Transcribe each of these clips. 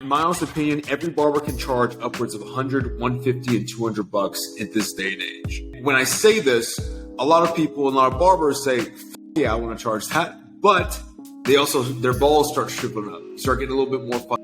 In my honest opinion, every barber can charge upwards of 100, 150, and 200 bucks in this day and age. When I say this, a lot of people and a lot of barbers say, yeah, I want to charge that. But they also, their balls start shriveling up. Start getting a little bit more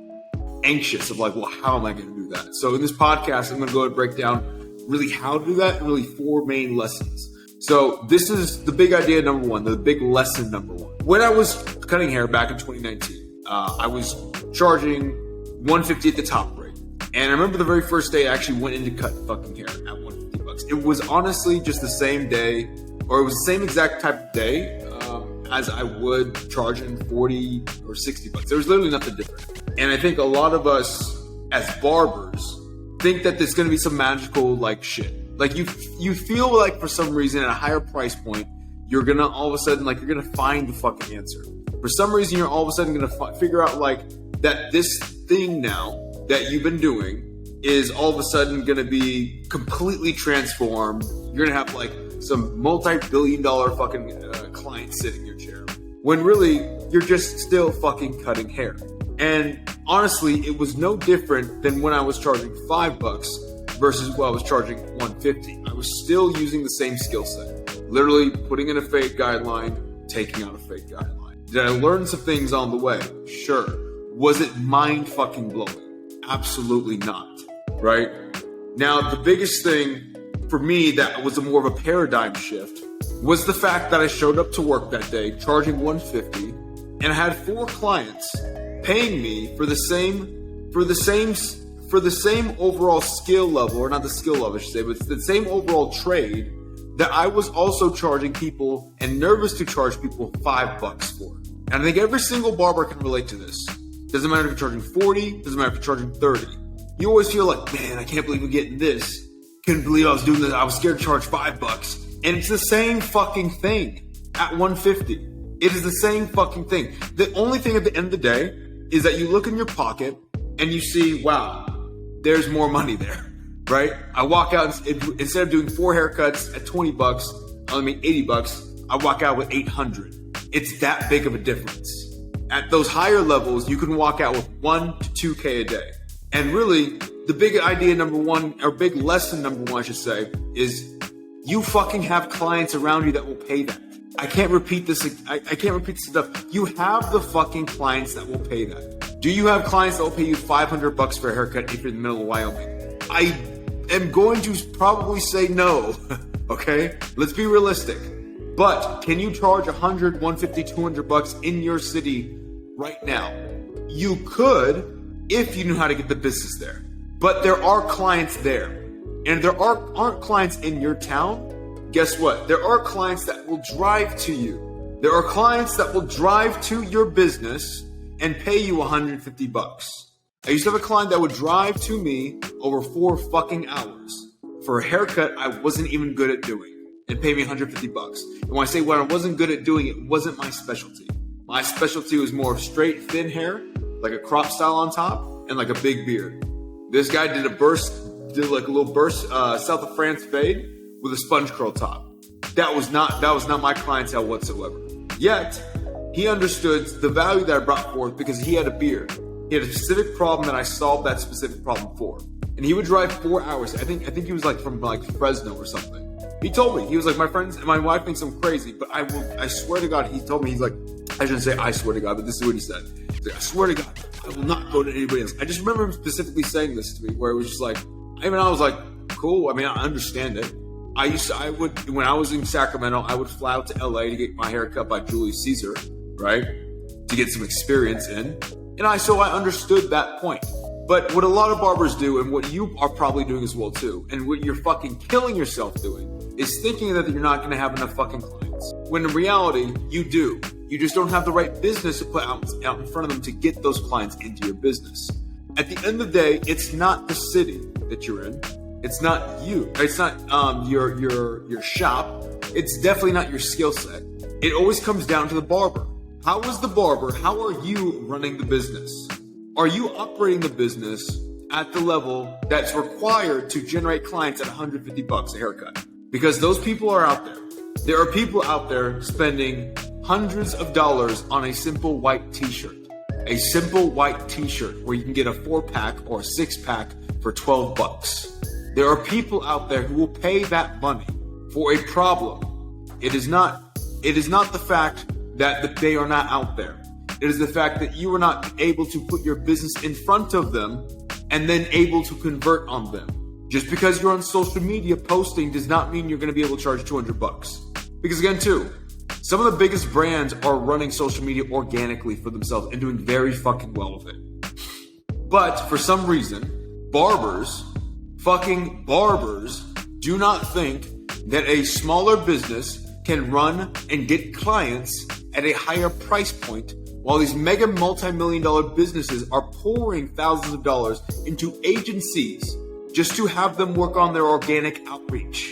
anxious of like, well, how am I going to do that? So in this podcast, I'm going to go ahead and break down really how to do that and really 4 main lessons. So this is the big idea number 1, the big lesson number 1. When I was cutting hair back in 2019, I was charging $150 at the top rate. And I remember the very first day I actually went in to cut fucking hair at $150. It was honestly just the same day, or it was the same exact type of day as I would charging $40 or $60. There was literally nothing different. And I think a lot of us as barbers think that there's going to be some magical like shit. Like you feel like for some reason at a higher price point, you're going to all of a sudden, like you're going to find the fucking answer. For some reason, you're all of a sudden going to figure out like that this thing now that you've been doing is all of a sudden going to be completely transformed. You're going to have like some multi-billion-dollar fucking client sitting in your chair. When really, you're just still fucking cutting hair. And honestly, it was no different than when I was charging $5 versus what I was charging $150. I was still using the same skill set. Literally putting in a fade guideline, taking out a fade guideline. Did I learn some things on the way? Sure. Was it mind fucking blowing? Absolutely not. Right? Now, the biggest thing for me that was more of a paradigm shift was the fact that I showed up to work that day charging $150 and I had 4 clients paying me for the same overall skill level, or not the skill level I should say, but the same overall trade that I was also charging people and nervous to charge people $5 for. And I think every single barber can relate to this. Doesn't matter if you're charging 40, doesn't matter if you're charging 30. You always feel like, man, I can't believe I'm getting this. Couldn't believe I was doing this. I was scared to charge $5. And it's the same fucking thing at $150. It is the same fucking thing. The only thing at the end of the day is that you look in your pocket and you see, wow, there's more money there, right? I walk out, instead of doing 4 haircuts at $20, $80, I walk out with 800. It's that big of a difference. At those higher levels, you can walk out with 1 to 2K a day. And really, the big idea number 1, or big lesson number 1, I should say, is you fucking have clients around you that will pay that. I can't repeat this. I can't repeat this enough. You have the fucking clients that will pay that. Do you have clients that will pay you $500 for a haircut if you're in the middle of Wyoming? I am going to probably say no. Okay? Let's be realistic. But can you charge $100, $150, $200 in your city right now? You could if you knew how to get the business there. But there are clients there. And there aren't clients in your town. Guess what? There are clients that will drive to you. There are clients that will drive to your business and pay you $150. I used to have a client that would drive to me over 4 fucking hours for a haircut I wasn't even good at doing and pay me $150. And when I say what I wasn't good at doing, it wasn't my specialty. My specialty was more straight, thin hair, like a crop style on top and like a big beard. This guy did like a little burst South of France fade with a sponge curl top. That was not my clientele whatsoever. Yet, he understood the value that I brought forth because he had a beard. He had a specific problem that I solved that specific problem for. And he would drive 4 hours. I think he was like from like Fresno or something. He told me, he was like, my friends and my wife thinks I'm crazy, but I swear to God, he told me, he's like, I shouldn't say I swear to God, but this is what he said. He's like, I swear to God, I will not go to anybody else. I just remember him specifically saying this to me, where it was just like, I was like, cool. I mean, I understand it. When I was in Sacramento, I would fly out to LA to get my hair cut by Julius Caesar, right? To get some experience in. And so I understood that point. But what a lot of barbers do, and what you are probably doing as well too, and what you're fucking killing yourself doing, is thinking that you're not going to have enough fucking clients. When in reality, you do. You just don't have the right business to put out in front of them to get those clients into your business. At the end of the day, it's not the city that you're in. It's not you. It's not your shop. It's definitely not your skill set. It always comes down to the barber. How are you running the business? Are you operating the business at the level that's required to generate clients at $150 a haircut? Because those people are out there. There are people out there spending hundreds of dollars on a simple white t-shirt. a simple white t-shirt where you can get a 4-pack or a 6-pack for $12. There are people out there who will pay that money for a problem. It is not the fact that they are not out there. It is the fact that you are not able to put your business in front of them and then able to convert on them. Just because you're on social media posting does not mean you're going to be able to charge $200. Because again, too, some of the biggest brands are running social media organically for themselves and doing very fucking well with it. But for some reason, barbers do not think that a smaller business can run and get clients at a higher price point, while these mega multi-million-dollar businesses are pouring thousands of dollars into agencies just to have them work on their organic outreach,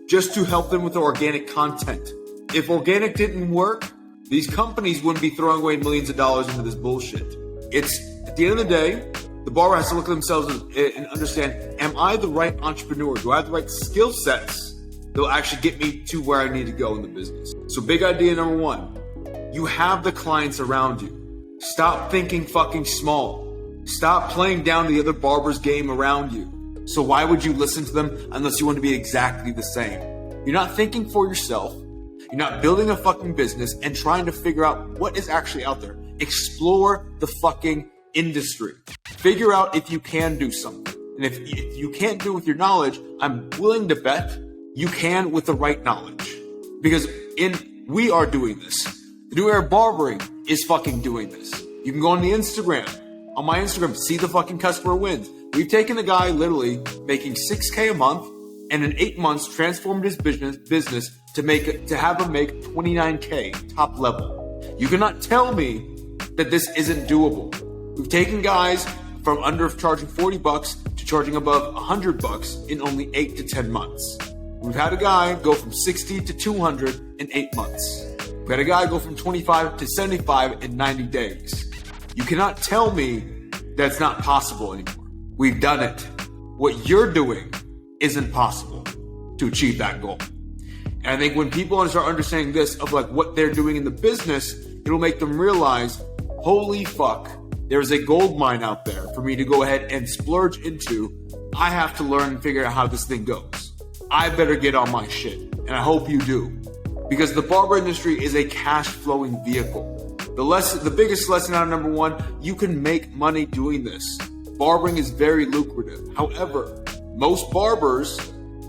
just to help them with their organic content. If organic didn't work, these companies wouldn't be throwing away millions of dollars into this bullshit. It's, at the end of the day, the barber has to look at themselves and understand, am I the right entrepreneur? Do I have the right skill sets that will actually get me to where I need to go in the business? So big idea number 1. You have the clients around you. Stop thinking fucking small. Stop playing down the other barber's game around you. So why would you listen to them unless you want to be exactly the same? You're not thinking for yourself. You're not building a fucking business and trying to figure out what is actually out there. Explore the fucking industry. Figure out if you can do something. And if you can't do it with your knowledge, I'm willing to bet you can with the right knowledge. Because we are doing this. The New Era Barbering is fucking doing this. You can go on the Instagram. On my Instagram, see the fucking customer wins. We've taken a guy literally making $6K a month and in 8 months transformed his business to have him make $29K top level. You cannot tell me that this isn't doable. We've taken guys from under charging $40 to charging above $100 in only 8 to 10 months. We've had a guy go from 60 to 200 in 8 months. We had a guy go from 25 to 75 in 90 days. You cannot tell me that's not possible anymore. We've done it. What you're doing isn't possible to achieve that goal. And I think when people start understanding this of like what they're doing in the business, it'll make them realize, holy fuck, there's a gold mine out there for me to go ahead and splurge into. I have to learn and figure out how this thing goes. I better get on my shit. And I hope you do. Because the barber industry is a cash flowing vehicle. The biggest lesson out of number 1, you can make money doing this. Barbering is very lucrative. However, most barbers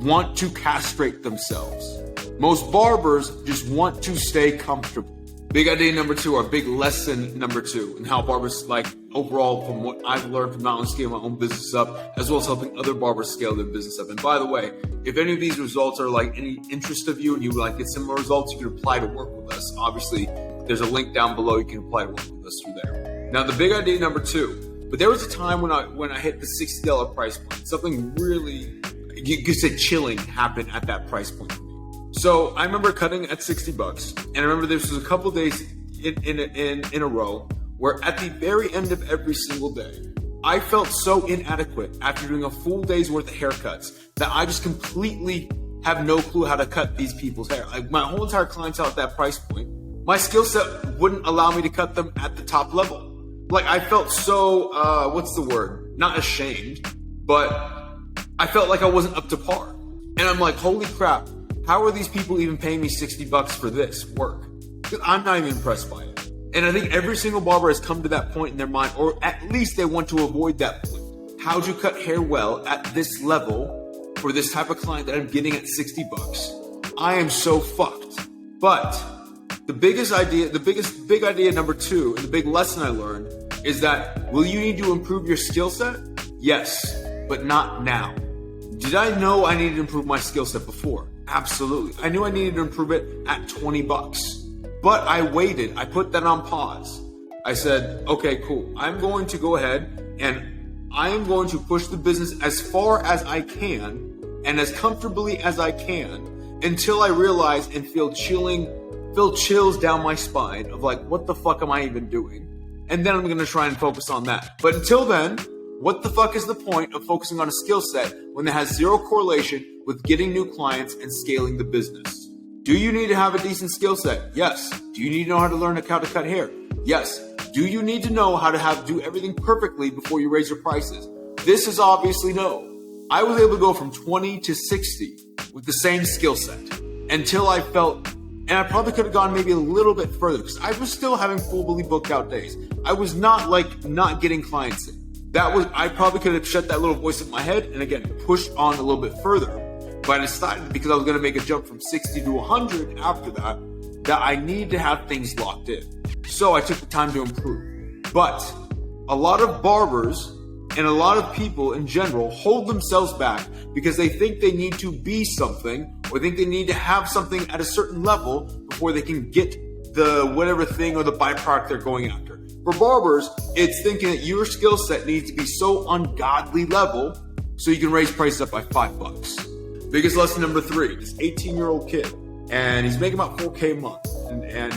want to castrate themselves. Most barbers just want to stay comfortable. Big idea number 2, or big lesson number 2, and how barbers, like overall from what I've learned from not only scaling my own business up, as well as helping other barbers scale their business up. And by the way, if any of these results are like any interest of you and you would like get similar results, you can apply to work with us. Obviously, there's a link down below. You can apply to work with us through there. Now, the big idea number 2, but there was a time when I hit the $60 price point. Something really, you could say chilling happened at that price point for me. So I remember cutting at $60, and I remember this was a couple days in a row where at the very end of every single day, I felt so inadequate after doing a full day's worth of haircuts that I just completely have no clue how to cut these people's hair. Like my whole entire clientele at that price point, my skill set wouldn't allow me to cut them at the top level. Like I felt so, what's the word? Not ashamed, but I felt like I wasn't up to par. And I'm like, holy crap. How are these people even paying me $60 for this work? I'm not even impressed by it. And I think every single barber has come to that point in their mind, or at least they want to avoid that point. How do you cut hair well at this level for this type of client that I'm getting at $60? I am so fucked. But the biggest big idea number 2, and the big lesson I learned is that will you need to improve your skill set? Yes, but not now. Did I know I needed to improve my skill set before? Absolutely. I knew I needed to improve it at $20. But I waited. I put that on pause. I said, okay, cool. I'm going to go ahead and I am going to push the business as far as I can and as comfortably as I can until I realize and feel chills down my spine of like, what the fuck am I even doing? And then I'm going to try and focus on that. But until then, what the fuck is the point of focusing on a skill set when it has zero correlation with getting new clients and scaling the business? Do you need to have a decent skill set? Yes. Do you need to know how to learn how to cut hair? Yes. Do you need to know how to do everything perfectly before you raise your prices? This is obviously no. I was able to go from 20 to 60 with the same skill set until I felt, and I probably could have gone maybe a little bit further because I was still having fully booked out days. I was not getting clients in. I probably could have shut that little voice in my head and again, pushed on a little bit further. But I decided because I was going to make a jump from 60 to 100 after that I need to have things locked in. So I took the time to improve. But a lot of barbers and a lot of people in general hold themselves back because they think they need to be something or think they need to have something at a certain level before they can get the whatever thing or the byproduct they're going after. For barbers, it's thinking that your skill set needs to be so ungodly level so you can raise prices up by $5. Biggest lesson number 3, this 18-year-old kid, and he's making about $4K a month, and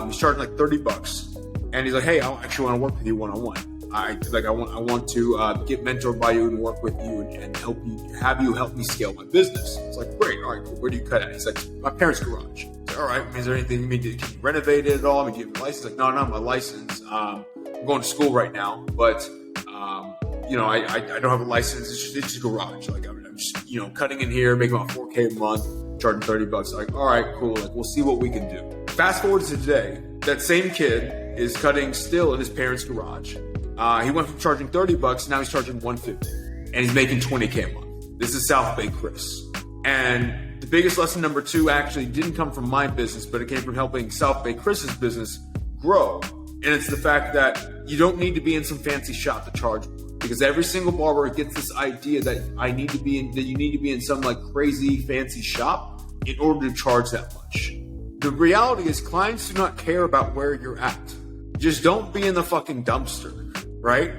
he's charging like $30, and he's like, hey, I actually want to work with you one-on-one. I want to get mentored by you and work with you and have you help me scale my business. It's like, great, all right, cool. Where do you cut at? He's like, my parents' garage. Like, all right, is there anything you mean? Can you renovate it at all? I mean, do you have a license? Like, no, not my license. I'm going to school right now, but I don't have a license. It's just a garage. Like I'm just cutting in here, making about $4K a month, charging $30. Like, all right, cool. Like, we'll see what we can do. Fast forward to today, that same kid is cutting still in his parents' garage. He went from charging $30, now he's charging $150, and he's making $20K a month. This is South Bay Chris. And the biggest lesson number 2 actually didn't come from my business, but it came from helping South Bay Chris's business grow. And it's the fact that you don't need to be in some fancy shop to charge more. Because every single barber gets this idea that you need to be in some like crazy fancy shop in order to charge that much. The reality is clients do not care about where you're at. Just don't be in the fucking dumpster. Right?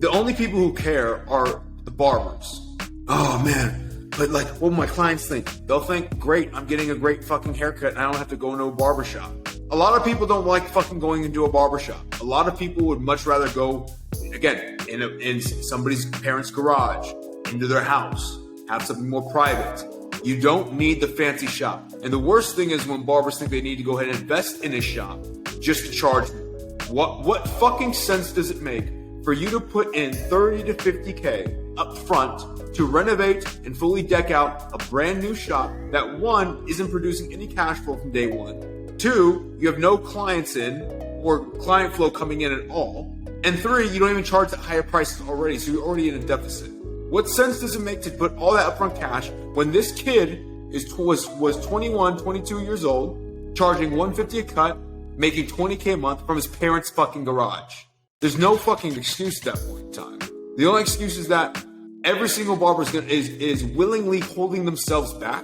The only people who care are the barbers. Oh man, but like what my clients think? They'll think, great, I'm getting a great fucking haircut and I don't have to go into a barbershop. A lot of people don't like fucking going into a barbershop. A lot of people would much rather go, again, in somebody's parents' garage, into their house, have something more private. You don't need the fancy shop. And the worst thing is when barbers think they need to go ahead and invest in a shop just to charge them. What fucking sense does it make for you to put in 30 to 50K up front to renovate and fully deck out a brand new shop that 1, isn't producing any cash flow from day 1, 2, you have no clients in or client flow coming in at all, and 3, you don't even charge the higher prices already, so you're already in a deficit. What sense does it make to put all that upfront cash when this kid was 21, 22 years old, charging $150 a cut, making $20K a month from his parents' fucking garage? There's no fucking excuse at that point in time. The only excuse is that every single barber is willingly holding themselves back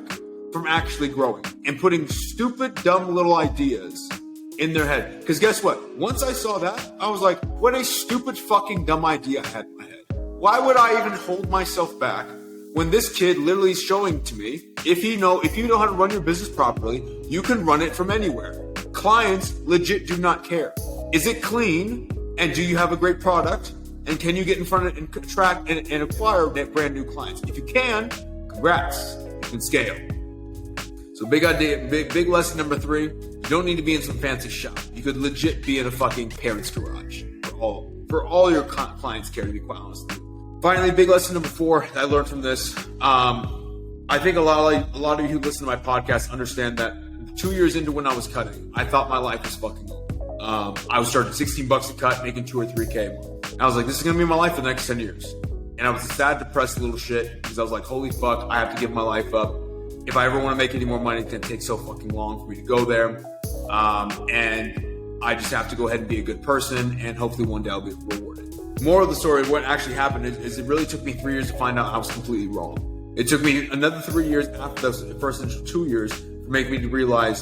from actually growing and putting stupid, dumb little ideas in their head. Because guess what? Once I saw that, I was like, what a stupid fucking dumb idea I had in my head. Why would I even hold myself back when this kid literally is showing to me, if you know how to run your business properly, you can run it from anywhere. Clients legit do not care. Is it clean? And do you have a great product? And can you get in front of and attract and acquire brand new clients? If you can, congrats, you can scale. So big idea, big lesson number 3, you don't need to be in some fancy shop. You could legit be in a fucking parent's garage for all your clients care, to be quite honest. Finally, big lesson number 4 that I learned from this. I think a lot of you who listen to my podcast understand that 2 years into when I was cutting, I thought my life was fucking over. I was charging $16 a cut, making $2 or $3K a month. And I was like, this is going to be my life for the next 10 years. And I was a sad, depressed little shit because I was like, holy fuck, I have to give my life up. If I ever want to make any more money, it's going to take so fucking long for me to go there. And I just have to go ahead and be a good person, and hopefully one day I'll be rewarded. Moral of the story, what actually happened is it really took me 3 years to find out I was completely wrong. It took me another 3 years after those first initial 2 years to make me realize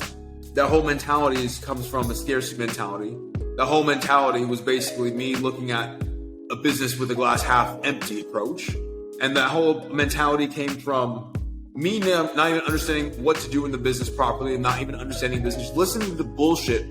that whole mentality comes from a scarcity mentality. The whole mentality was basically me looking at a business with a glass half empty approach. And that whole mentality came from me not even understanding what to do in the business properly and not even understanding business, just listening to the bullshit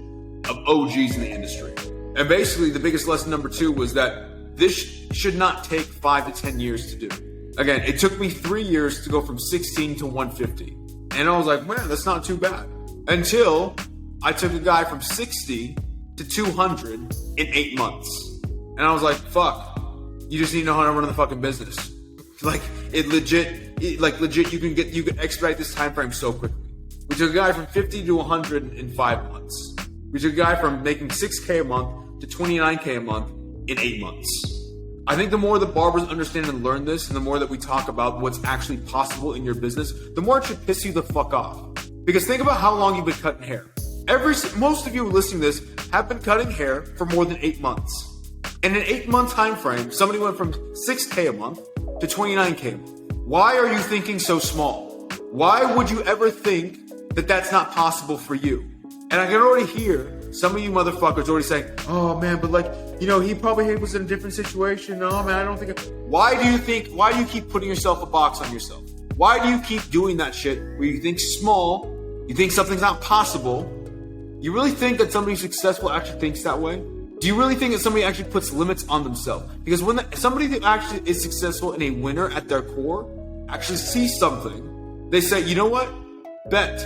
of OGs in the industry. And basically the biggest lesson number 2 was that this should not take 5 to 10 years to do. Again, it took me 3 years to go from 16 to 150. And I was like, man, that's not too bad. Until I took a guy from 60 to 200 in 8 months. And I was like, fuck, you just need to know how to run the fucking business. Like legit, you can expedite this time frame so quickly. We took a guy from 50 to 100 in 5 months. We took a guy from making $6K a month to $29K a month in 8 months. I think the more the barbers understand and learn this, and the more that we talk about what's actually possible in your business, the more it should piss you the fuck off. Because think about how long you've been cutting hair. Most of you listening to this have been cutting hair for more than 8 months. In an 8-month time frame, somebody went from $6K a month to $29K a month. Why are you thinking so small? Why would you ever think that that's not possible for you? And I can already hear some of you motherfuckers already saying, oh man, but like, he probably was in a different situation. No, man, I don't think. Why do you keep putting yourself a box on yourself? Why do you keep doing that shit where you think small, you think something's not possible? You really think that somebody successful actually thinks that way? Do you really think that somebody actually puts limits on themselves? Because when somebody that actually is successful and a winner at their core actually sees something, they say, you know what? Bet,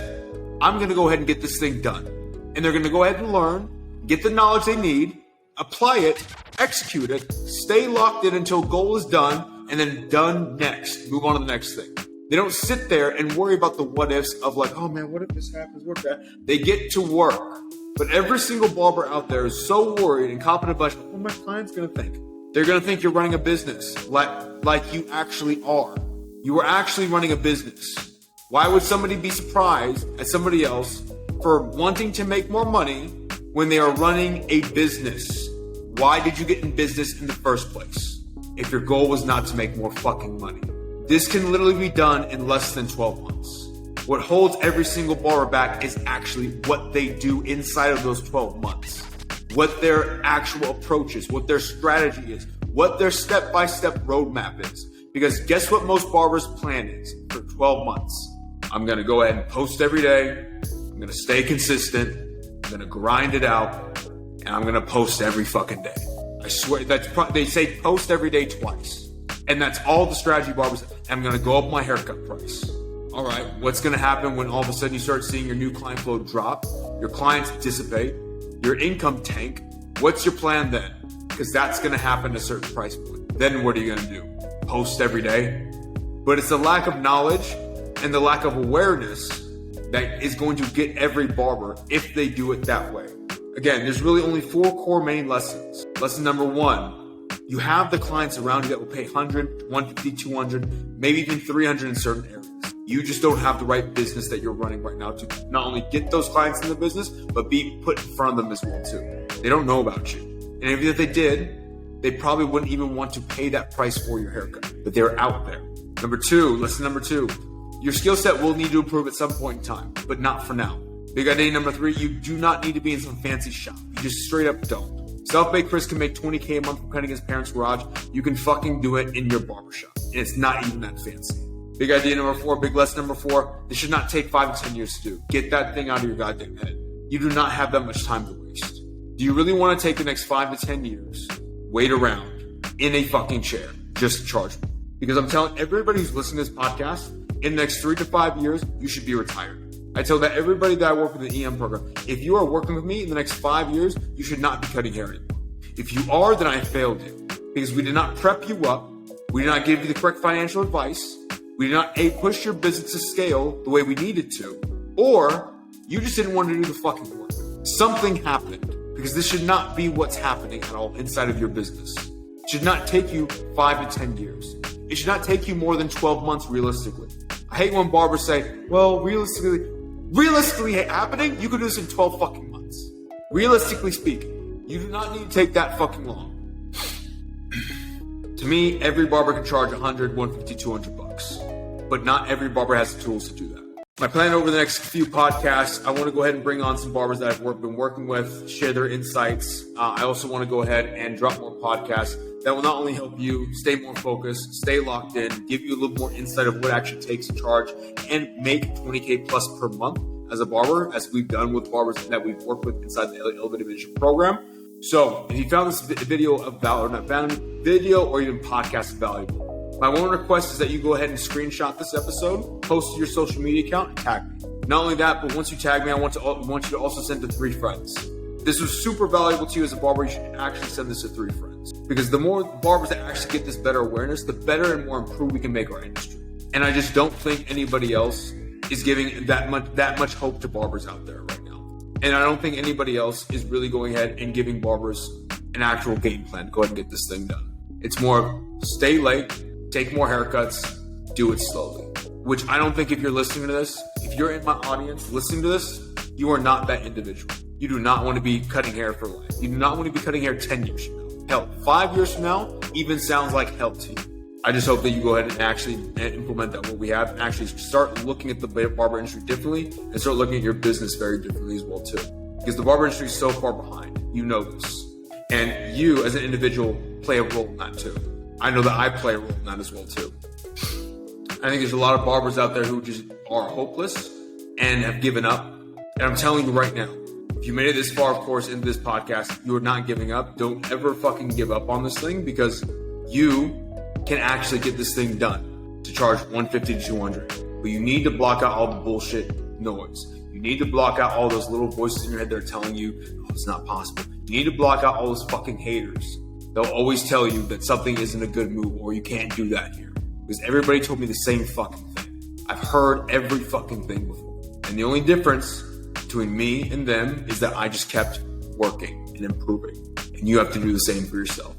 I'm going to go ahead and get this thing done. And they're going to go ahead and learn, get the knowledge they need, apply it, execute it, stay locked in until goal is done, and then done next. Move on to the next thing. They don't sit there and worry about the what ifs of like, oh man, what if this happens? What if that? They get to work. But every single barber out there is so worried and confident about what my client's going to think. They're going to think you're running a business like you actually are. You are actually running a business. Why would somebody be surprised at somebody else for wanting to make more money when they are running a business? Why did you get in business in the first place if your goal was not to make more fucking money? This can literally be done in less than 12 months. What holds every single barber back is actually what they do inside of those 12 months. What their actual approach is, what their strategy is, what their step-by-step roadmap is. Because guess what most barbers' plan is for 12 months? I'm going to go ahead and post every day. I'm going to stay consistent. I'm going to grind it out. And I'm going to post every fucking day. I swear, they say post every day twice. And that's all the strategy barbers. I'm going to go up my haircut price. All right, what's going to happen when all of a sudden you start seeing your new client flow drop, your clients dissipate, your income tank? What's your plan then? Because that's going to happen at a certain price point. Then what are you going to do? Post every day? But it's the lack of knowledge and the lack of awareness that is going to get every barber if they do it that way. Again, there's really only 4 core main lessons. Lesson number 1, you have the clients around you that will pay 100, 150, 200, maybe even 300 in certain areas. You just don't have the right business that you're running right now to not only get those clients in the business, but be put in front of them as well too. They don't know about you. And even if they did, they probably wouldn't even want to pay that price for your haircut, but they're out there. Lesson number 2, your skill set will need to improve at some point in time, but not for now. Big idea number 3, you do not need to be in some fancy shop. You just straight up don't. Self-made Chris can make $20K a month from cutting his parents' garage. You can fucking do it in your barbershop, and it's not even that fancy. Big idea number 4, big lesson number 4, this should not take 5 to 10 years to do. Get that thing out of your goddamn head. You do not have that much time to waste. Do you really want to take the next 5 to 10 years, wait around in a fucking chair, just to charge me? Because I'm telling everybody who's listening to this podcast, in the next 3 to 5 years, you should be retired. I tell that everybody that I work with in the EM program, if you are working with me in the next 5 years, you should not be cutting hair anymore. If you are, then I failed you. Because we did not prep you up. We did not give you the correct financial advice. We did not push your business to scale the way we needed to, or you just didn't want to do the fucking work. Something happened, because this should not be what's happening at all inside of your business. It should not take you 5 to 10 years. It should not take you more than 12 months realistically. I hate when barbers say, well, realistically happening, you could do this in 12 fucking months. Realistically speaking, you do not need to take that fucking long. To me, every barber can charge 100, 150, 200 bucks. But not every barber has the tools to do that. My plan over the next few podcasts, I want to go ahead and bring on some barbers that I've been working with, share their insights. I also want to go ahead and drop more podcasts that will not only help you stay more focused, stay locked in, give you a little more insight of what it actually takes to charge and make 20K plus per month as a barber, as we've done with barbers that we've worked with inside the Elevated Leadership Program. So if you found this video of value, or not found video or even podcast valuable, my one request is that you go ahead and screenshot this episode, post it to your social media account, and tag me. Not only that, but once you tag me, I want you to also send to 3 friends. this was super valuable to you as a barber, you should actually send this to 3 friends. Because the more barbers that actually get this better awareness, the better and more improved we can make our industry. And I just don't think anybody else is giving that much hope to barbers out there right now. And I don't think anybody else is really going ahead and giving barbers an actual game plan. Go ahead and get this thing done. It's more stay late, take more haircuts, do it slowly. Which I don't think if you're listening to this, if you're in my audience listening to this, you are not that individual. You do not want to be cutting hair for life. You do not want to be cutting hair 10 years from now. Hell, 5 years from now even sounds like hell to you. I just hope that you go ahead and actually implement that what we have and actually start looking at the barber industry differently and start looking at your business very differently as well too. Because the barber industry is so far behind. You know this. And you as an individual play a role in that too. I know that I play a role in that as well too. I think there's a lot of barbers out there who just are hopeless and have given up. And I'm telling you right now, if you made it this far, of course, into this podcast, you are not giving up. Don't ever fucking give up on this thing because you can actually get this thing done to charge $150 to $200. But you need to block out all the bullshit noise. You need to block out all those little voices in your head that are telling you, oh, it's not possible. You need to block out all those fucking haters. They'll always tell you that something isn't a good move or you can't do that here. Because everybody told me the same fucking thing. I've heard every fucking thing before. And the only difference between me and them is that I just kept working and improving. And you have to do the same for yourself.